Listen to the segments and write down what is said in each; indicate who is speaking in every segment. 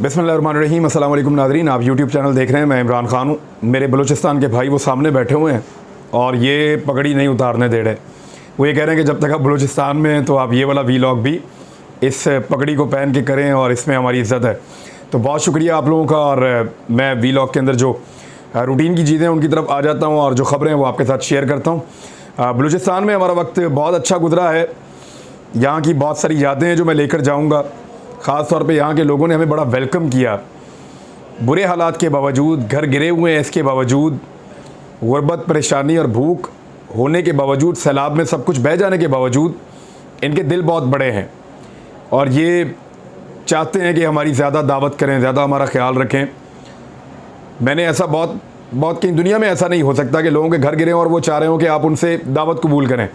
Speaker 1: बिस्मिल्लाहिर्रहमानिर्रहीम। अस्सलाम वालेकुम नाज़रीन, आप यूट्यूब चैनल देख रहे हैं। मैं इमरान ख़ान हूँ। मेरे बलूचिस्तान के भाई वो सामने बैठे हुए हैं और ये पगड़ी नहीं उतारने दे रहे। वो ये कह रहे हैं कि जब तक आप बलूचिस्तान में हैं तो आप ये वाला वीलॉग भी इस पगड़ी को पहन के करें और इसमें हमारी इज़्ज़त है। तो बहुत शुक्रिया आप लोगों का। और मैं वीलॉग के अंदर जो रूटीन की चीज़ें उनकी तरफ आ जाता हूँ और जो ख़बरें वो आपके साथ शेयर करता हूँ। बलूचिस्तान में हमारा वक्त बहुत अच्छा गुजरा है। यहाँ की बहुत सारी यादें हैं जो मैं लेकर जाऊँगा। ख़ास तौर पे यहाँ के लोगों ने हमें बड़ा वेलकम किया। बुरे हालात के बावजूद, घर गिरे हुए हैं इसके बावजूद, गुर्बत, परेशानी और भूख होने के बावजूद, सैलाब में सब कुछ बह जाने के बावजूद इनके दिल बहुत बड़े हैं और ये चाहते हैं कि हमारी ज़्यादा दावत करें, ज़्यादा हमारा ख्याल रखें। मैंने ऐसा बहुत कहीं दुनिया में ऐसा नहीं हो सकता कि लोगों के घर गिरे और वो चाह रहे हो कि आप उनसे दावत कबूल करें।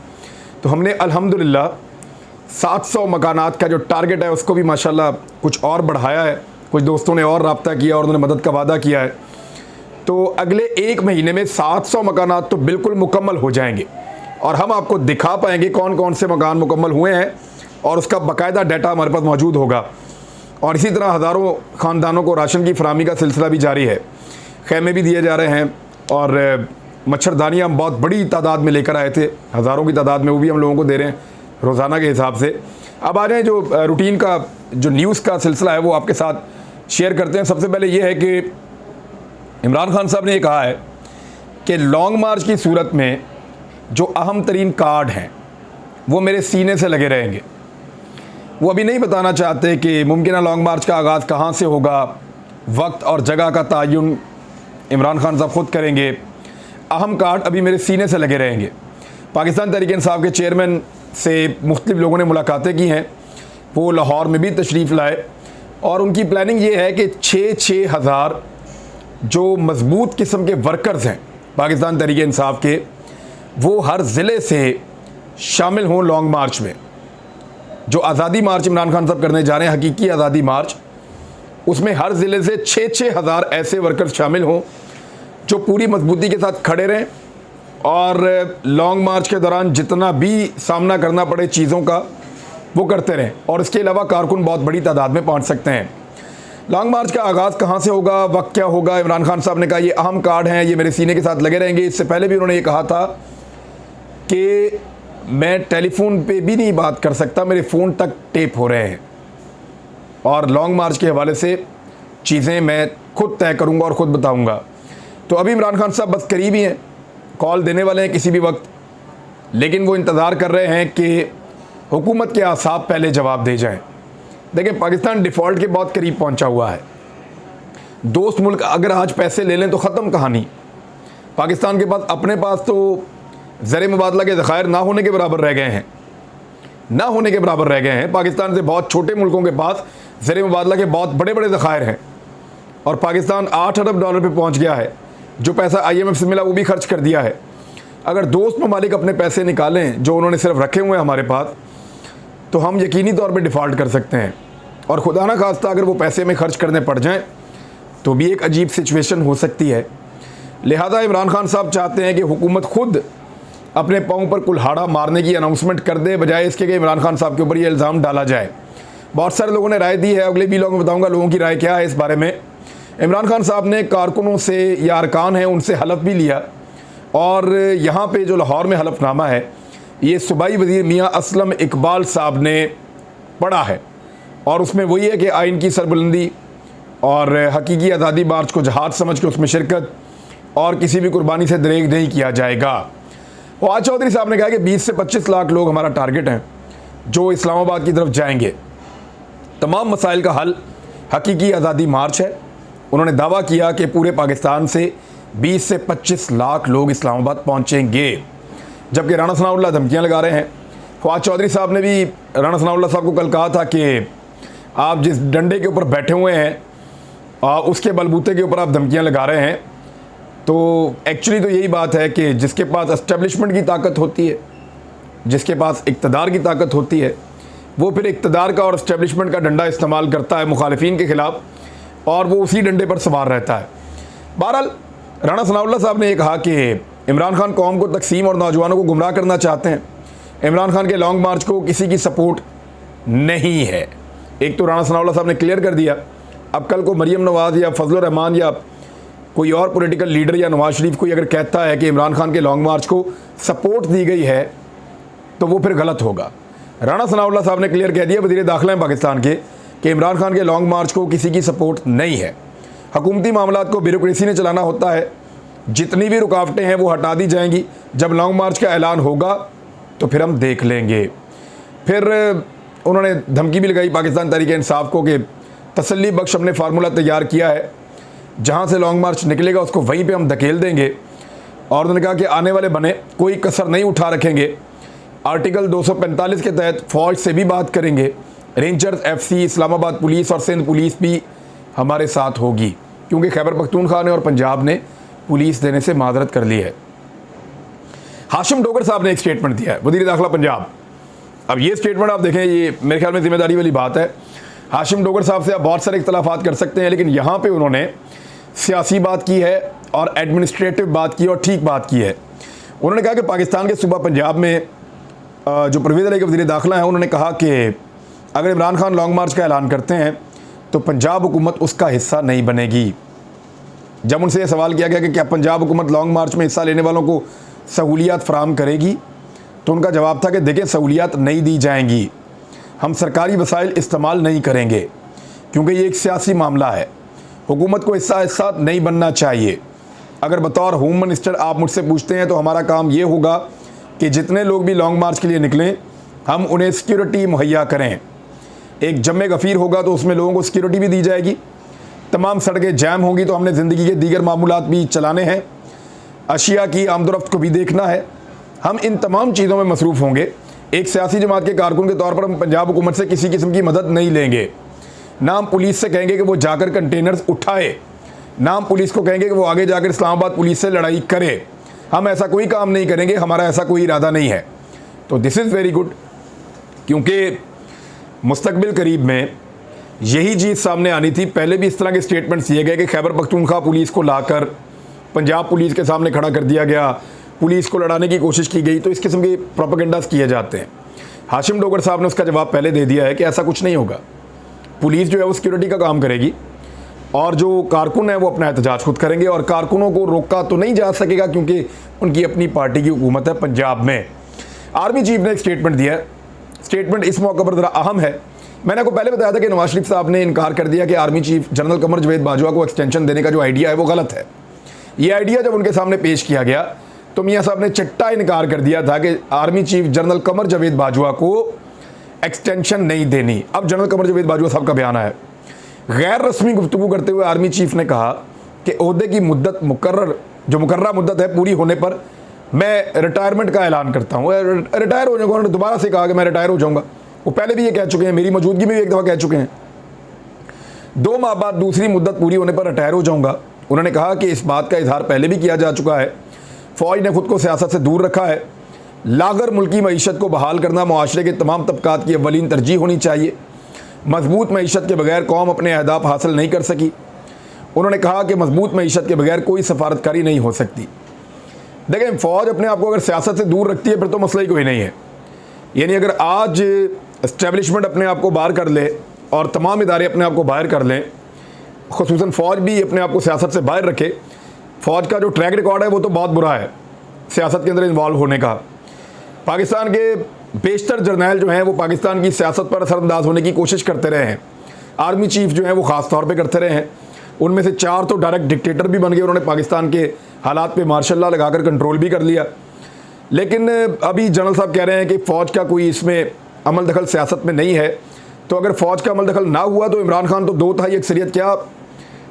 Speaker 1: तो हमने अल्हम्दुलिल्लाह 700 मकानात का जो टारगेट है उसको भी माशाल्लाह कुछ और बढ़ाया है। कुछ दोस्तों ने और रब्ता किया और उन्होंने मदद का वादा किया है। तो अगले एक महीने में 700 मकानात तो बिल्कुल मुकम्मल हो जाएंगे और हम आपको दिखा पाएंगे कौन कौन से मकान मुकम्मल हुए हैं और उसका बाकायदा डाटा हमारे पास मौजूद होगा। और इसी तरह हज़ारों ख़ानदानों को राशन की फराहमी का सिलसिला भी जारी है। खैमे भी दिए जा रहे हैं और मच्छरदानियाँ हम बहुत बड़ी तादाद में लेकर आए थे, हज़ारों की तादाद में, वो भी हम लोगों को दे रहे हैं रोज़ाना के हिसाब से। अब आ जाएँ जो रूटीन का जो न्यूज़ का सिलसिला है वो आपके साथ शेयर करते हैं। सबसे पहले ये है कि इमरान खान साहब ने ये कहा है कि लॉन्ग मार्च की सूरत में जो अहम तरीन कार्ड हैं वो मेरे सीने से लगे रहेंगे। वो अभी नहीं बताना चाहते कि मुमकिन लॉन्ग मार्च का आगाज़ कहाँ से होगा, वक्त और जगह का तयन इमरान खान साहब ख़ुद करेंगे। अहम कार्ड अभी मेरे सीने से लगे रहेंगे। पाकिस्तान तहरीक इंसाफ के चेयरमैन से मुख्तलिफ़ लोगों ने मुलाकातें की हैं। वो लाहौर में भी तशरीफ़ लाए और उनकी प्लानिंग ये है कि 6-6 हज़ार जो मज़बूत किस्म के वर्कर्स हैं पाकिस्तान तहरीक इंसाफ के, वो हर ज़िले से शामिल हों लॉन्ग मार्च में। जो आज़ादी मार्च इमरान खान साहब करने जा रहे हैं, हकीकी आज़ादी मार्च, उसमें हर ज़िले से 6-6 हज़ार ऐसे वर्कर्स शामिल हों जो पूरी मजबूती के साथ खड़े रहें और लॉन्ग मार्च के दौरान जितना भी सामना करना पड़े चीज़ों का वो करते रहें। और इसके अलावा कारकुन बहुत बड़ी तादाद में पहुंच सकते हैं। लॉन्ग मार्च का आगाज़ कहां से होगा, वक्त क्या होगा, इमरान खान साहब ने कहा ये अहम कार्ड हैं, ये मेरे सीने के साथ लगे रहेंगे। इससे पहले भी उन्होंने ये कहा था कि मैं टेलीफोन पे भी नहीं बात कर सकता, मेरे फ़ोन तक टेप हो रहे हैं और लॉन्ग मार्च के हवाले से चीज़ें मैं खुद तय करूँगा और ख़ुद बताऊँगा। तो अभी इमरान खान साहब बस करीब ही हैं, कॉल देने वाले हैं किसी भी वक्त, लेकिन वो इंतज़ार कर रहे हैं कि हुकूमत के आसाब पहले जवाब दे जाएं। देखिए, पाकिस्तान डिफ़ॉल्ट के बहुत करीब पहुंचा हुआ है। दोस्त मुल्क अगर आज पैसे ले लें तो ख़त्म कहानी। पाकिस्तान के पास अपने पास तो ज़र मुबादला के ज़खायर ना होने के बराबर रह गए हैं, ना होने के बराबर रह गए हैं। पाकिस्तान से बहुत छोटे मुल्कों के पास ज़र मुबादला के बहुत बड़े बड़े ज़खायर हैं और पाकिस्तान 8 अरब डॉलर पर पहुँच गया है। जो पैसा IMF से मिला वो भी खर्च कर दिया है। अगर दोस्त ममालिक अपने पैसे निकालें जो उन्होंने सिर्फ रखे हुए हैं हमारे पास, तो हम यकीनी तौर पे डिफ़ॉल्ट कर सकते हैं और खुदा ना खास्ता अगर वो पैसे में खर्च करने पड़ जाएं तो भी एक अजीब सिचुएशन हो सकती है। लिहाजा इमरान खान साहब चाहते हैं कि हुकूमत खुद अपने पाँव पर कुल्हाड़ा मारने की अनाउंसमेंट कर दे, बजाय इसके कि इमरान खान साहब के ऊपर ये इल्ज़ाम डाला जाए। बहुत सारे लोगों ने राय दी है, अगले वीडियो में बताऊँगा लोगों की राय क्या है इस बारे में। इमरान खान साहब ने कारकुनों से या अरकान हैं उनसे हलफ भी लिया और यहाँ पे जो लाहौर में हलफनामा है ये सूबाई वज़ीर मियाँ असलम इकबाल साहब ने पढ़ा है और उसमें वही है कि आइन की सरबुलंदी और हकीकी आज़ादी मार्च को जहाद समझ के उसमें शिरकत और किसी भी कुर्बानी से दरेग नहीं किया जाएगा। फवाद चौधरी साहब ने कहा कि 20 से 25 लाख लोग हमारा टारगेट हैं जो इस्लामाबाद की तरफ जाएंगे। तमाम मसाइल का हल हकीकी आज़ादी मार्च है। उन्होंने दावा किया कि पूरे पाकिस्तान से 20 से 25 लाख लोग इस्लामाबाद पहुंचेंगे, जबकि राणा सनाउल्लाह धमकियां लगा रहे हैं। फवाद चौधरी साहब ने भी राणा सनाउल्लाह साहब को कल कहा था कि आप जिस डंडे के ऊपर बैठे हुए हैं उसके बलबूते के ऊपर आप धमकियां लगा रहे हैं। तो एक्चुअली तो यही बात है कि जिसके पास एस्टेब्लिशमेंट की ताकत होती है, जिसके पास इक़्तिदार की ताकत होती है, वो फिर इक़्तिदार का और एस्टेब्लिशमेंट का डंडा इस्तेमाल करता है मुखालिफिन के ख़िलाफ़ और वो उसी डंडे पर सवार रहता है। बहरहाल राणा सनाउल्लाह साहब ने यह कहा कि इमरान खान कौम को तकसीम और नौजवानों को गुमराह करना चाहते हैं। इमरान खान के लॉन्ग मार्च को किसी की सपोर्ट नहीं है। एक तो राणा सनाउल्लाह साहब ने क्लियर कर दिया, अब कल को मरीम नवाज़ या फजल रहमान या कोई और पॉलिटिकल लीडर या नवाज शरीफ कोई अगर कहता है कि इमरान खान के लॉन्ग मार्च को सपोर्ट दी गई है तो वो फिर गलत होगा। राणा सनाउल्लाह साहब ने क्लियर कह दिया, वज़ीर दाखिला हैं पाकिस्तान के, कि इमरान खान के लॉन्ग मार्च को किसी की सपोर्ट नहीं है। हुकूमती मामलात को ब्यूरोक्रेसी ने चलाना होता है, जितनी भी रुकावटें हैं वो हटा दी जाएंगी। जब लॉन्ग मार्च का ऐलान होगा तो फिर हम देख लेंगे। फिर उन्होंने धमकी भी लगाई पाकिस्तान तहरीक इंसाफ को कि तसल्ली बख्श हमने फार्मूला तैयार किया है, जहाँ से लॉन्ग मार्च निकलेगा उसको वहीं पे हम धकेल देंगे। और उन्होंने कहा कि आने वाले बने कोई कसर नहीं उठा रखेंगे। आर्टिकल 245 के तहत फ़ौज से भी बात करेंगे। रेंजर्स, FC, इस्लामाबाद पुलिस और सिंध पुलिस भी हमारे साथ होगी, क्योंकि खैबर पख्तूनख्वा ने और पंजाब ने पुलिस देने से माजरत कर ली है। हाशिम डोगर साहब ने एक स्टेटमेंट दिया है, वज़ीर दाखिला पंजाब। अब ये स्टेटमेंट आप देखें, ये मेरे ख्याल में जिम्मेदारी वाली बात है। हाशिम डोगर साहब से आप बहुत सारे इख्तलाफात कर सकते हैं, लेकिन यहाँ पे उन्होंने सियासी बात की है और एडमिनिस्ट्रेटिव बात की और ठीक बात की है। उन्होंने कहा कि पाकिस्तान के सूबा पंजाब में जो परवेज़ इलाही के वज़ीर दाखिला हैं, उन्होंने कहा कि अगर इमरान खान लॉन्ग मार्च का ऐलान करते हैं तो पंजाब हुकूमत उसका हिस्सा नहीं बनेगी। जब उनसे ये सवाल किया गया कि क्या पंजाब हुकूमत लॉन्ग मार्च में हिस्सा लेने वालों को सहूलियात फराहम करेगी, तो उनका जवाब था कि देखें, सहूलियात नहीं दी जाएंगी, हम सरकारी वसाइल इस्तेमाल नहीं करेंगे, क्योंकि ये एक सियासी मामला है। हुकूमत को हिस्सा नहीं बनना चाहिए। अगर बतौर होम मिनिस्टर आप मुझसे पूछते हैं तो हमारा काम ये होगा कि जितने लोग भी लॉन्ग मार्च के लिए निकलें, हम उन्हें सिक्योरिटी मुहैया करें। एक जम्मे गफ़ीर होगा तो उसमें लोगों को सिक्योरिटी भी दी जाएगी। तमाम सड़कें जैम होंगी तो हमने ज़िंदगी के दीगर मामूलात भी चलाने हैं, अशिया की आमदोरफ्त को भी देखना है। हम इन तमाम चीज़ों में मसरूफ़ होंगे। एक सियासी जमात के कारकुन के तौर पर हम पंजाब हुकूमत से किसी किस्म की मदद नहीं लेंगे। ना हम पुलिस से कहेंगे कि वो जाकर कंटेनर्स उठाए, ना हम पुलिस को कहेंगे कि वो आगे जाकर इस्लामाबाद पुलिस से लड़ाई करे। हम ऐसा कोई काम नहीं करेंगे, हमारा ऐसा कोई इरादा नहीं है। तो दिस इज़ वेरी गुड, क्योंकि मुस्तकबिल करीब में यही चीज़ सामने आनी थी। पहले भी इस तरह के स्टेटमेंट्स दिए गए कि खैबर पख्तूनख्वा पुलिस को लाकर पंजाब पुलिस के सामने खड़ा कर दिया गया, पुलिस को लड़ाने की कोशिश की गई। तो इस किस्म के प्रोपेगेंडास किए जाते हैं। हाशिम डोगर साहब ने उसका जवाब पहले दे दिया है कि ऐसा कुछ नहीं होगा। पुलिस जो है वो सिक्योरिटी का काम करेगी और जो कारकुन है वो अपना एहतजाज खुद करेंगे, और कारकुनों को रोका तो नहीं जा सकेगा क्योंकि उनकी अपनी पार्टी की हुकूमत है पंजाब में। आर्मी चीफ ने एक स्टेटमेंट दिया है। स्टेटमेंट इस मौके पर ज़रा अहम है। मैंने आपको पहले बताया था कि नवाज शरीफ साहब ने इनकार कर दिया कि आर्मी चीफ जनरल कमर जवेद बाजवा को एक्सटेंशन देने का जो आइडिया है वो गलत है। ये आइडिया जब उनके सामने पेश किया गया तो मियाँ साहब ने चिट्टा इनकार कर दिया था कि आर्मी चीफ जनरल कमर जवेद बाजवा को एक्सटेंशन नहीं देनी। अब जनरल कमर जवेद बाजवा साहब का बयान है, गैर रस्मी गुफ्तगू करते हुए आर्मी चीफ ने कहा कि ओहदे की मुद्दत मुकर्रर मुद्दत है पूरी होने पर मैं रिटायरमेंट का ऐलान करता हूँ, रिटायर हो जाऊँगा। उन्होंने दोबारा से कहा कि मैं रिटायर हो जाऊँगा। वो पहले भी ये कह चुके हैं, मेरी मौजूदगी में भी एक दफ़ा कह चुके हैं, 2 माह बाद दूसरी मुद्दत पूरी होने पर रिटायर हो जाऊँगा। उन्होंने कहा कि इस बात का इजहार पहले भी किया जा चुका है। फ़ौज ने खुद को सियासत से दूर रखा है। लागर मुल्की मईशत को बहाल करना मुआशरे के तमाम तबकात की अव्वलीन तरजीह होनी चाहिए। मजबूत मईशत के बगैर कौम अपने अहदाफ हासिल नहीं कर सकी। उन्होंने कहा कि मजबूत मईशत के बगैर कोई सफारतकारी नहीं हो सकती। देखें, फ़ौज अपने आप को अगर सियासत से दूर रखती है फिर तो मसला ही कोई नहीं है। यानी अगर आज इस्टेब्लिशमेंट अपने आप को बाहर कर ले और तमाम इदारे अपने आप को बाहर कर लें, खुसूसन फ़ौज भी अपने आप को सियासत से बाहर रखे। फ़ौज का जो ट्रैक रिकॉर्ड है वो तो बहुत बुरा है सियासत के अंदर इन्वॉल्व होने का। पाकिस्तान के बेशतर जर्नैल जो हैं वो पाकिस्तान की सियासत पर असरअंदाज होने की कोशिश करते रहे हैं। आर्मी चीफ जो हैं वो ख़ास तौर पे करते रहे हैं। उनमें से 4 तो डायरेक्ट डिक्टेटर भी बन गए। उन्होंने पाकिस्तान के हालात पे मार्शल लॉ लगाकर कंट्रोल भी कर लिया। लेकिन अभी जनरल साहब कह रहे हैं कि फ़ौज का कोई इसमें अमल दखल सियासत में नहीं है। तो अगर फ़ौज का अमल दखल ना हुआ तो इमरान खान तो 2/3 अक्सरियत क्या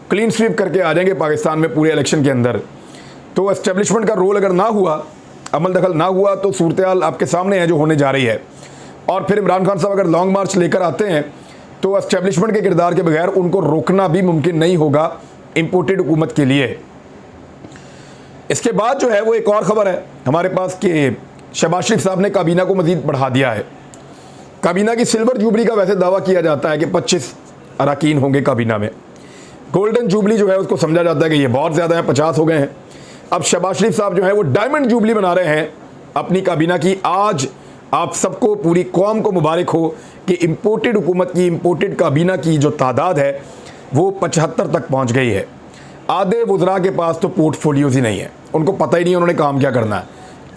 Speaker 1: क्लीन स्वीप करके आ जाएंगे पाकिस्तान में पूरे इलेक्शन के अंदर। तो एस्टेब्लिशमेंट का रोल अगर ना हुआ, अमल दखल ना हुआ, तो सूरत हाल आपके सामने है जो होने जा रही है। और फिर इमरान खान साहब अगर लॉन्ग मार्च लेकर आते हैं तो एस्टेब्लिशमेंट के किरदार के बगैर उनको रोकना भी मुमकिन नहीं होगा इम्पोर्टेड हुकूमत के लिए। इसके बाद जो है वो एक और ख़बर है हमारे पास कि शहबाज शरीफ साहब ने काबीना को मज़ीद बढ़ा दिया है। काबीना की सिल्वर जुबली का वैसे दावा किया जाता है कि 25 अरकान होंगे काबीना में। गोल्डन जुबली जो है उसको समझा जाता है कि ये बहुत ज़्यादा है, 50 हो गए हैं। अब शहबाज शरीफ साहब जो है वो डायमंड जुबली बना रहे हैं अपनी काबीना की। आज आप सबको, पूरी कौम को मुबारक हो कि इम्पोर्टेड हुकूमत की, इम्पोर्टेड काबीना की जो तादाद है वो 75 तक पहुंच गई है। आधे वज़रा के पास तो पोर्टफोलियोज़ ही नहीं है, उनको पता ही नहीं उन्होंने काम क्या करना है,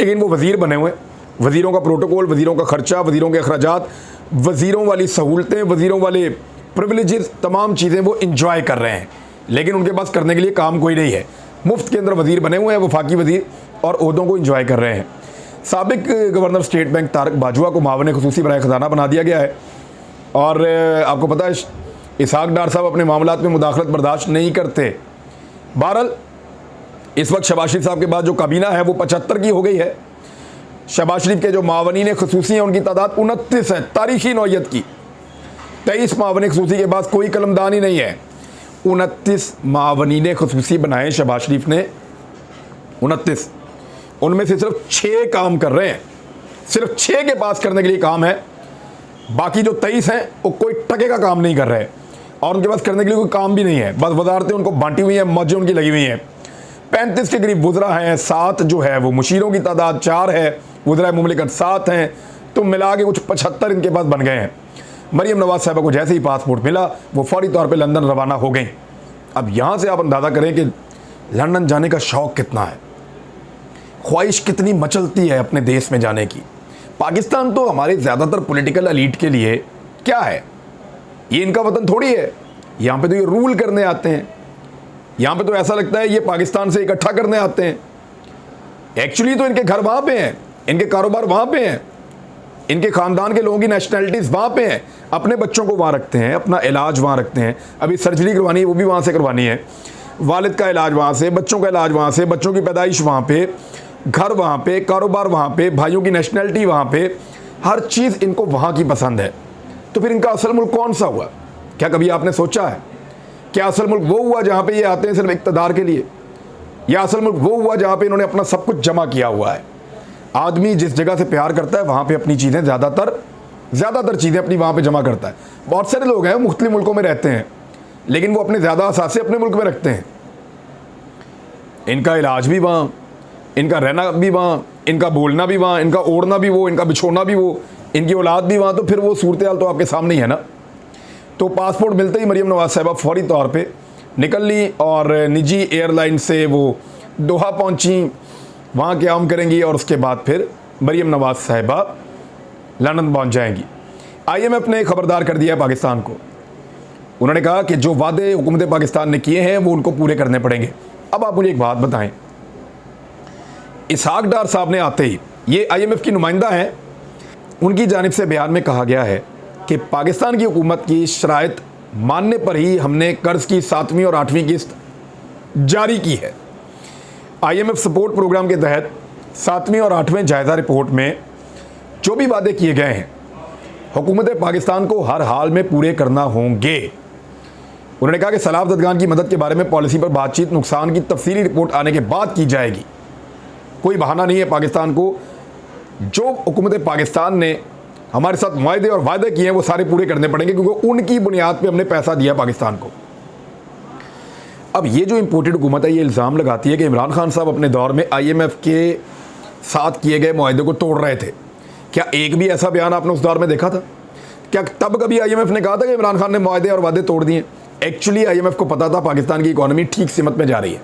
Speaker 1: लेकिन वो वज़ीर बने हुए। वज़ीरों का प्रोटोकॉल, वज़ीरों का खर्चा, वज़ीरों के अखराजात, वज़ीरों वाली सहूलतें, वज़ीरों वाले प्रिविलेजेस, तमाम चीज़ें वो इंजॉय कर रहे हैं, लेकिन उनके पास करने के लिए काम कोई नहीं है। मुफ्त के अंदर वज़ीर बने हुए हैं, वफाकी वज़ीर, और ओहदों को इंजॉय कर रहे हैं। साबिक governor state bank Tariq Bajwa को मावने खुसूसी बराए ख़जाना बना दिया गया है। और आपको पता है इसहाक डार साहब अपने मामलात में मुदाखलत बर्दाश्त नहीं करते। बहरहाल इस वक्त शहबाज शरीफ साहब के बाद जो काबीना है वो 75 की हो गई है। शहबाज शरीफ के जो मावनीन खुसूसी हैं उनकी तादाद 29 है, तारीखी नौयत की। 23 मावनीन खुसूसी के बाद कोई कलमदान ही नहीं है। 29 मावनीन खुसूसी बनाए शहबाज शरीफ ने, 29, उनमें से सिर्फ 6 काम कर रहे हैं, सिर्फ 6 के पास करने के लिए काम है। बाकी जो 23 हैं वो कोई टके का काम नहीं कर रहे और उनके पास करने के लिए कोई काम भी नहीं है, बस वजारतें उनको बांटी हुई हैं, मौजें उनकी लगी हुई हैं। 35 के करीब वज़रा हैं, 7 जो है वो मुशीरों की तादाद 4 है, वज़रा मुमलिकत 7 हैं, तो मिला के कुछ 75 इनके पास बन गए हैं। मरीम नवाज़ साहिबा को जैसे ही पासपोर्ट मिला वो फौरी तौर पे लंदन रवाना हो गई। अब यहाँ से आप अंदाज़ा करें कि लंदन जाने का शौक़ कितना है, ख्वाहिश कितनी मचलती है अपने देश में जाने की। पाकिस्तान तो हमारे ज़्यादातर पॉलिटिकल एलीट के लिए क्या है, ये इनका वतन थोड़ी है। यहाँ पे तो ये रूल करने आते हैं, यहाँ पे तो ऐसा लगता है ये पाकिस्तान से इकट्ठा करने आते हैं। एक्चुअली तो इनके घर वहाँ पे हैं, इनके कारोबार वहाँ पे हैं, इनके ख़ानदान के लोगों की नेशनैलिटीज़ वहाँ पे हैं, अपने बच्चों को वहाँ रखते हैं, अपना इलाज वहाँ रखते हैं। अभी सर्जरी करवानी है वो भी वहाँ से करवानी है, वालिद का इलाज वहाँ से, बच्चों का इलाज वहाँ से, बच्चों की पैदाइश वहाँ पे, घर वहाँ पे, कारोबार वहाँ पे, भाइयों की नेशनैलिटी वहाँ पे, हर चीज़ इनको वहाँ की पसंद है। तो फिर इनका असल मुल्क कौन सा हुआ? क्या कभी आपने सोचा है? क्या असल मुल्क वो हुआ जहाँ पे ये आते हैं सिर्फ इक़्तिदार के लिए, या असल मुल्क वो हुआ जहाँ पे इन्होंने अपना सब कुछ जमा किया हुआ है? आदमी जिस जगह से प्यार करता है वहाँ पे अपनी चीज़ें ज़्यादातर चीज़ें अपनी वहाँ पे जमा करता है। बहुत सारे लोग हैं मुख्तलिफ मुल्कों में रहते हैं, लेकिन वो अपने ज़्यादा असासे अपने मुल्क में रखते हैं। इनका इलाज भी वहाँ, इनका रहना भी वहाँ, इनका बोलना भी वहाँ, इनका ओढ़ना भी वो, इनका बिछोना भी वो, इनकी औलाद भी वहाँ। तो फिर वो सूरत हाल तो आपके सामने ही है ना। तो पासपोर्ट मिलते ही मरीम नवाज़ साहिबा फौरी तौर पे निकल ली और निजी एयरलाइन से वो दोहा पहुँची, वहाँ क़याम करेंगी और उसके बाद फिर मरीम नवाज़ साहिबा लंदन पहुँच जाएंगी। IMF ने खबरदार कर दिया है पाकिस्तान को। उन्होंने कहा कि जो वादे हुकूमत पाकिस्तान ने किए हैं वो उनको पूरे करने पड़ेंगे। अब आप मुझे एक बात बताएं, इसहाक डार साहब ने आते ही, ये IMF की नुमाइंदा हैं, उनकी जानिब से बयान में कहा गया है कि पाकिस्तान की हुकूमत की शराइत मानने पर ही हमने कर्ज़ की 7वीं और 8वीं किस्त जारी की है। IMF सपोर्ट प्रोग्राम के तहत 7वीं और 8वें जायज़ा रिपोर्ट में जो भी वादे किए गए हैं हुकूमत पाकिस्तान को हर हाल में पूरे करना होंगे। उन्होंने कहा कि सैलाब ज़दगान की मदद के बारे में पॉलिसी पर बातचीत नुकसान की तफसीली रिपोर्ट आने के बाद की जाएगी। कोई बहाना नहीं है पाकिस्तान को, जो हुकूमत पाकिस्तान ने हमारे साथ मुआहदे और वादे किए हैं वो सारे पूरे करने पड़ेंगे, क्योंकि उनकी बुनियाद पे हमने पैसा दिया पाकिस्तान को। अब ये जो इम्पोर्टेड हुकूमत है ये इल्ज़ाम लगाती है कि इमरान खान साहब अपने दौर में IMF के साथ किए गए मुआहदे को तोड़ रहे थे। क्या एक भी ऐसा बयान आपने उस दौर में देखा था? क्या तब कभी IMF ने कहा था कि इमरान खान ने मुआहदे और वादे तोड़ दिए? एक्चुअली IMF को पता था पाकिस्तान की इकॉनमी ठीक सिमत में जा रही है,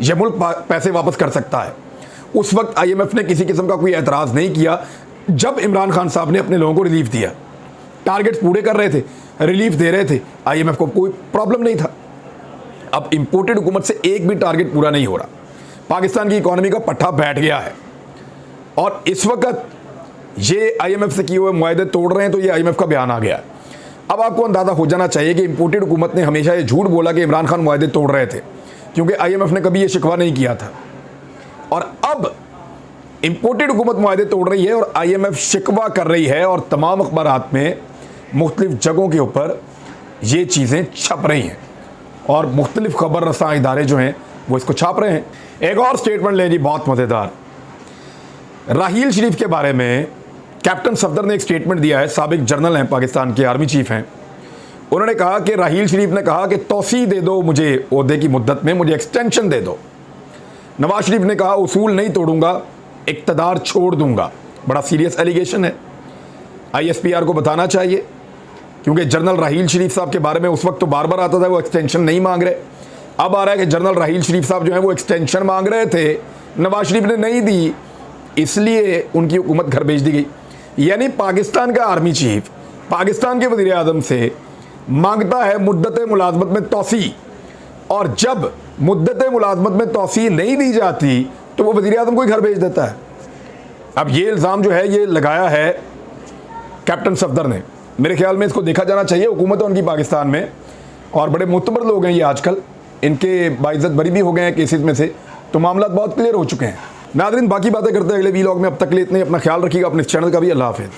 Speaker 1: यह मुल्क पैसे वापस कर सकता है। उस वक्त IMF ने किसी किस्म का कोई एतराज़ नहीं किया जब इमरान खान साहब ने अपने लोगों को रिलीफ दिया। टारगेट्स पूरे कर रहे थे, रिलीफ दे रहे थे, IMF को कोई प्रॉब्लम नहीं था। अब इम्पोर्टेड हुकूमत से एक भी टारगेट पूरा नहीं हो रहा, पाकिस्तान की इकॉनमी का पट्टा बैठ गया है और इस वक्त ये IMF से किए हुए मुआहदे तोड़ रहे हैं, तो ये IMF का बयान आ गया। अब आपको अंदाज़ा हो जाना चाहिए कि इम्पोर्टेड हुकूमत ने हमेशा ये झूठ बोला कि इमरान खान मुआहदे तोड़ रहे थे, क्योंकि IMF ने कभी ये शिकवा नहीं किया था। और अब इम्पोर्टेड हुकूमत मुआहदे तोड़ रही है और IMF शिकवा कर रही है और तमाम अखबारात में मुख्तलिफ जगहों के ऊपर ये चीज़ें छप रही हैं और मुख्तलिफ खबर रसां इदारे जो हैं वो इसको छाप रहे हैं। एक और स्टेटमेंट लें जी, बहुत मज़ेदार। राहील शरीफ के बारे में कैप्टन सफदर ने एक स्टेटमेंट दिया है। साबिक जनरल हैं, पाकिस्तान के आर्मी चीफ हैं। उन्होंने कहा कि राहील शरीफ ने कहा कि तौसी दे दो मुझे ओहदे की मुद्दत में, मुझे एक्सटेंशन दे दो। नवाज शरीफ ने कहा उसूल नहीं तोड़ूंगा, इक़्तिदार छोड़ दूंगा। बड़ा सीरियस एलिगेशन है। ISPR को बताना चाहिए क्योंकि जनरल राहील शरीफ साहब के बारे में उस वक्त तो बार बार आता था वो एक्सटेंशन नहीं मांग रहे, अब आ रहा है कि जनरल राहील शरीफ साहब जो है वो एक्सटेंशन मांग रहे थे, नवाज शरीफ ने नहीं दी, इसलिए उनकी हुकूमत घर भेज दी गई। यानी पाकिस्तान का आर्मी चीफ पाकिस्तान के वज़ीर आज़म से मांगता है मुद्दत मुलाजमत में तोसी, और जब मुद्दत मुलाजमत में तोसी नहीं दी जाती तो वो वज़ीर आज़म को ही घर भेज देता है। अब ये इल्ज़ाम जो है ये लगाया है कैप्टन सफदर ने। मेरे ख्याल में इसको देखा जाना चाहिए, हुकूमत है उनकी पाकिस्तान में और बड़े मुतबर लोग हैं ये, आजकल इनके बाइज्जत बरी भी हो गए हैं केसेस में से, तो मामला बहुत क्लियर हो चुके हैं। नाज़रीन बाकी बातें करते हैं अगले वीलॉग में, अब तक के लिए इतने, अपना ख्याल रखिएगा, अपने चैनल का भी। अल्लाह हाफ़िज़।